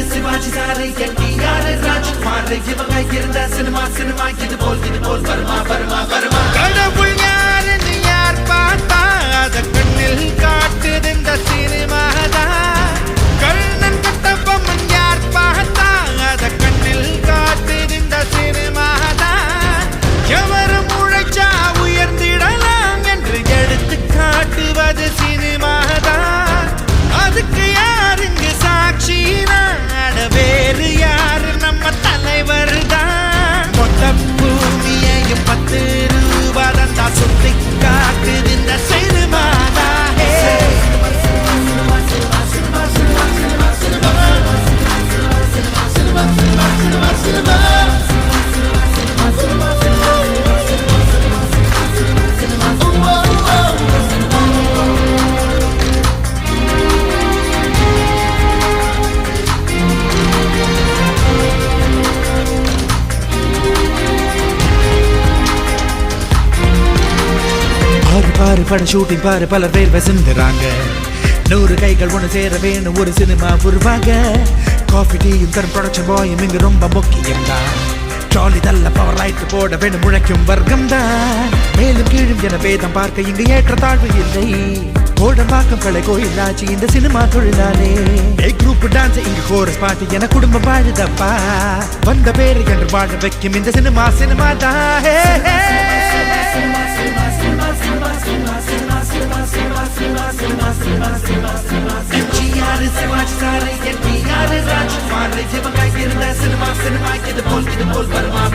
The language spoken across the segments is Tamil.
சிவாஜி சாரு NTR ராஜ்குமார் இவங்க இருந்த சினிமா இது போல் வருமா கடவுள் யாருன்னு யார் பார்த்தா அத கண்ணில் காட்டுது இந்த சினிமா தான் கண்ணன் கட்டபொம்மன் யார் பார்த்தா அத கண்ணில் காட்டுது இந்த சினிமா தான் எவரும் உழைச்சா உயர்ந்திடலாம் என்று எடுத்து காட்டுவது சினிமா தான் அதுக்கு யாருங்க சாட்சினா வேறு யாரு நம்ம தலைவர் தான் மொத்த பூமியையும் 10 ரூபாய் தந்தா சுத்தி காட்டுது இந்த சினிமா பாரு பட ஷூட்டிங் பாரு பலர் பேர் வசிந்துறாங்க 100 கைகள் ஒன்று சேர வேணும் ஒரு சினிமா உருவாக காஃபி டீயும் தரும் ப்ரொடக்ஷன் பாயும் இங்கு ரொம்ப முக்கியம் தான் ட்ராலி தள்ள பவர் லைட் போட வேணும் முழைக்கும் வர்க்கம் தான் மேலும் கீழும் என பேதம் பார்க்க இங்கு ஏற்ற தாழ்வு இல்லை கோடம்பாக்கம் கலை கோயிலாச்சு இந்த சினிமா தொழிலாளே குரூப் டான்ஸ் இங்கு கோரஸ் பாட்டு என குடும்பம் வாழுதப்பா வந்த பேரு என்று வாழ வைக்கும் இந்த சினிமா தான் NTR Sivaji sir NTR Rajkumar இவங்க இருந்த சினிமா இது போல் வருமா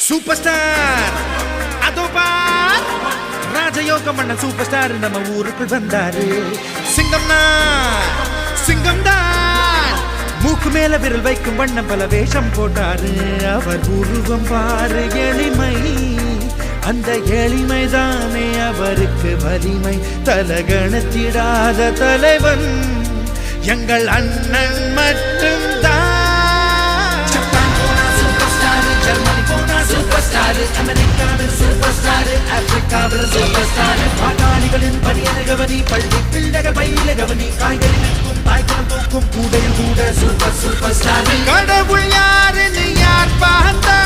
சூப்பர் ஸ்டார் அதோ பார் ராஜயோகம் பண்ண சூப்பர் ஸ்டார் நம்ம ஊருக்குள் வந்தாரு சிங்கம் தான் மூக்கு மேல விரல் வைக்கும் வண்ணம் பல வேஷம் போட்டாரு அவர் உருவம் பாரு எளிமை அந்த எளிமைதானே அவருக்கு வலிமை தலகணத்திடாத தலைவன் எங்கள் அண்ணன் மட்டும் தான் அமெரிக்காவில் சூப்பர் ஸ்டார் ஆப்பிரிக்காவில் சூப்பர் ஸ்டார் பாட்டாளிகளின் பணியன கவனி பள்ளி பிள்ளைகள் பயில கவனி காய்கறி நிற்கும் தாய்க்குளம் தூக்கும் கூடையில் கூட சூப்பர் ஸ்டார் கடவுள் யாருன்னு யார் பார்த்தா